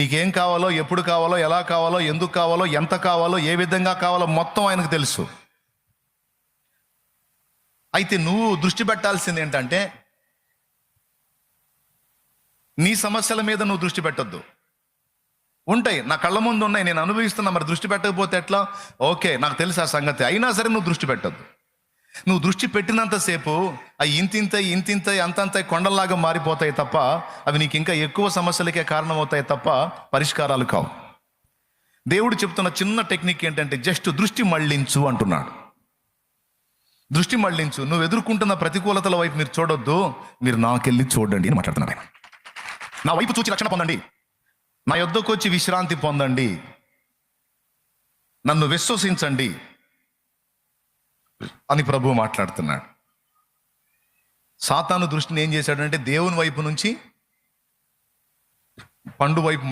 నీకేం కావాలో, ఎప్పుడు కావాలో, ఎలా కావాలో, ఎందుకు కావాలో, ఎంత కావాలో, ఏ విధంగా కావాలో మొత్తం ఆయనకు తెలుసు. అయితే నువ్వు దృష్టి పెట్టాల్సింది ఏంటంటే, నీ సమస్యల మీద నువ్వు దృష్టి పెట్టొద్దు. ఉంటాయి, నా కళ్ళ ముందు ఉన్నాయి, నేను అనుభవిస్తున్నా, మరి దృష్టి పెట్టకపోతే ఎట్లా? ఓకే, నాకు తెలుసు ఆ సంగతి, అయినా సరే నువ్వు దృష్టి పెట్టొద్దు. నువ్వు దృష్టి పెట్టినంతసేపు అవి ఇంతింత అంతంత కొండల్లాగా మారిపోతాయి తప్ప, అవి నీకు ఇంకా ఎక్కువ సమస్యలకే కారణమవుతాయి తప్ప పరిష్కారాలు కావు. దేవుడు చెప్తున్న చిన్న టెక్నిక్ ఏంటంటే, జస్ట్ దృష్టి మళ్ళించు అంటున్నాడు. దృష్టి మళ్ళించు. నువ్వు ఎదుర్కొంటున్న ప్రతికూలతల వైపు మీరు చూడొద్దు, మీరు నాకెళ్ళి చూడండి అని మాట్లాడుతున్నాడు ఆయన. నా వైపు చూచి రక్షణ పొందండి, నా యొద్దకు వచ్చి విశ్రాంతి పొందండి, నన్ను విశ్వసించండి అని ప్రభువు మాట్లాడుతున్నాడు. సాతాను దృష్టిని ఏం చేశాడంటే, దేవుని వైపు నుంచి పండు వైపు